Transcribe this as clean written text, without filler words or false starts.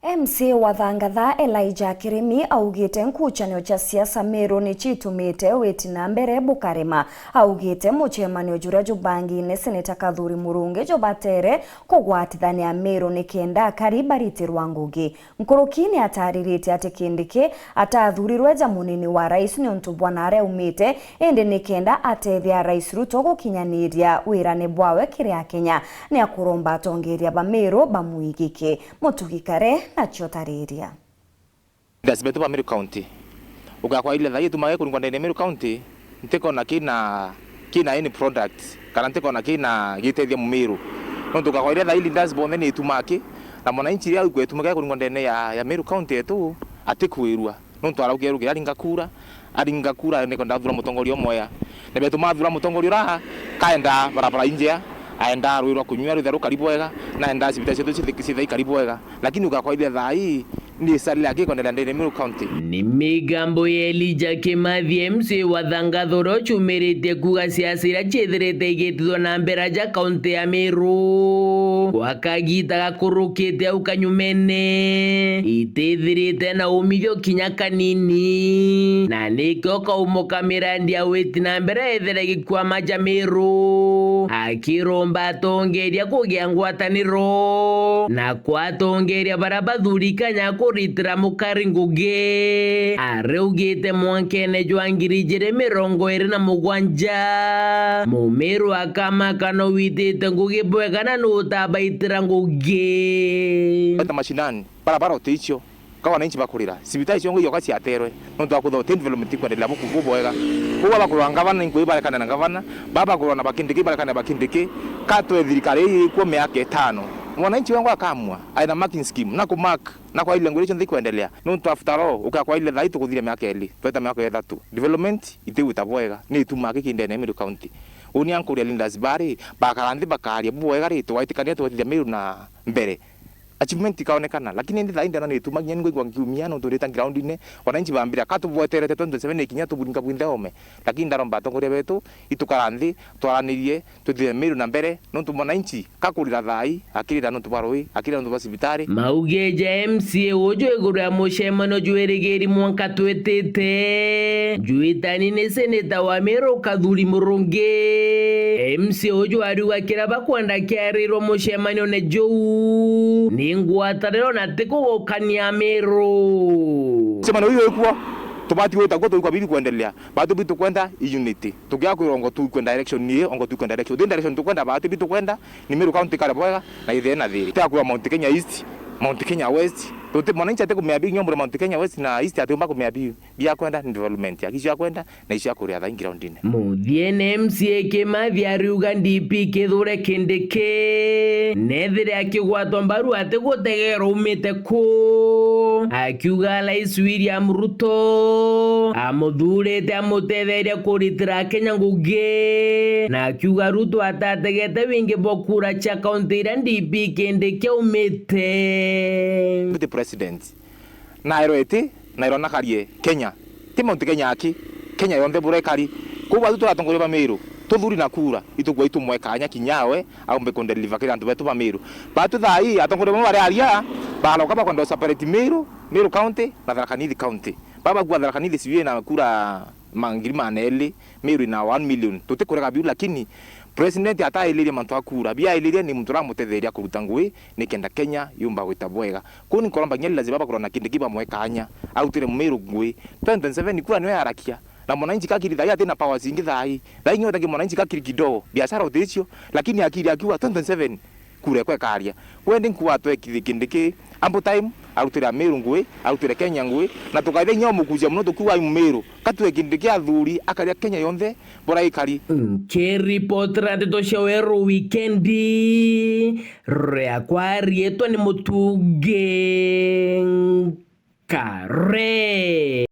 MC wa Thangatha Elijah Kirimi augite nkucanio cia siasa Meru ni citumite witi na mbere bukarema. Augite mucemanio juria jubangi-ine Seneta Kathuri Murungi jubatere kugwatithania Meru ni kenda karibaritirwa ngugi. Nkurukini ataririte ati kindiki atathurirwe ja munini wa rais ni untu bwana areumite indi ni kenda atethia rais Ruto gukinyaniria wirane bwawe kiria Kenya ni akuromba atongeria ba Meru bamuigike. Mutugikare na chotariria Gasibetu ba Meru County ugakwa ile thai tumage kuringwa ndene Meru County nteko na kina any product kana nteko na kina gitethia mu Meru no tukakwa ile thai lindas bonde ni tumake na mwananchi ya gwetu tumage kuringwa ndene ya Meru County etu atikwirwa no twarauge ruge aringa kura niko ndathura mutongoria moya ne betu mathura mutongoria raha kaenda barabara injia aenda rwirwa kunywa rutharu karibu wega na enda cibita citu cithai karibu wega lakini ugakwa ile thai ni sari yake kondela ndene Meru County. Ni migambo ya Elijah Kimathi MC wa Thangatha chumirite kuga siasa ira cithirite igitithwa na mbere ja kaunti ya Meru wakagita gakurukite au kanyumene itithirite na umithio kinya kanini na nikio kaumoka mirandi ya witi na mbere ethere gikwama ja Meru akiromba atongeria kugia ngwataniro na kwatongeria barabathurikanya kuritira mukari ngugi areugite mwankene jwa ngiri jire 27 mumeru akamaka no witite ngugi bwega na nutabaitira ngugi bata mashinani barabara uticho kwa wananchi bakurira sibita icio ngo yoka ciaterwe no twakutho development kwendelea buku bwega kuba bakurwa ngavana ngo ibarekana na ngavana baba kurwa na bakindiki barekana bakindiki katwe thirikari kwa miaka 5 mwananchi wangu akamwa aina marking scheme na kumark na kwa ile ngolicho ndikuendelea no twafutaro ukakwa ile thai tukuthire miaka 2 tweta miaka 3 development itiuta bwega ni tumake kindene Meru County uni ankuria Lindas Bari bakaranthi bakaria bwega ri twaitikania twethia Meru na mbere achievement ikaonekana lakini ndi thainda ni tumagia ngo igwa ngiumiano turita ground ine wananchi bambira katubweterete 27 ikinya tuburinga bwindome lakini ndaromba tongoria betu itukaranthi twaranirie tuthie Meru na mbere no tu mwananchi kakurira thai akirira no tubaroi akirira no basibitari maugeja MCA ojo iguru ya mushemano juerigeri mwanka twetete juitani ne seneta wa Meru Kathuri Murungi MCA ojo ariwa kiraba kwanda kiariro mushemano ne jou ngwatarero na tikugukania Meru sema no hiyo kwa tubati weta goto kwa bibi kuendelea bado bitu kwenda unity tugia kurongo tu kwenda direction ni ongo tu kwenda direction the direction tu kwenda bado bitu kwenda ni Meru County kale bwega na ithe na thiri takuwa Mount Kenya East Mount Kenya West tote mwananchi ateko meabi nyombo Mount Kenya West na East atomba ko meabi bia kwenda development yakisha kwenda na isha kuria tha ground ine muthiene MCA Kimathi ariuga DP kithure kindike nethire akigwatwa mbaru atigutegera umite ku akiuga Rais William Ruto amuthurite amutetheria kuritira Kenya ngugi na akiuga Ruto atategete wingi bokura cha kaunti ira DP kindike umite the president Nairobi na karie Kenya ti Mount Kenya aki Kenya yonde burekari kuba tu turatongoria ba Meru tuthuri na kura itugwa itumwe kanya kinyawe au mbe kondeliver kira antu betu ba Meru batu thai atongoria mo bari aria baloka ba kwenda separate Meru County na Tharaka Nithi County baba gwa Tharaka Nithi siwe na kura mangiri maneli Meru na 1 million tutikurega biu lakini president atailiria mantu akura bia iliria ni mtu ramutetheria kuruta ngui ni kenda Kenya yumba gwita bwega kuni koramba nyeli lazima bakorona kindi kiba mwekanya arutire Meru ngui 2027 kura niwe harakia na mwananchi kakiri thai atena power zingi thai nyota ki mwananchi kakiri kidogo biashara uticio lakini akiri akiwa 2027 kure kwa karia wendi nkuwa to kindi ambo time arutire Meru ngui arutire Kenya ngui na tukaithe nyomu kujia muno tukuwa Meru katwe kindi kia thuri akaria Kenya yonthe bora ikari report to showeru weekendi rea kwa rieto ni mutuge kare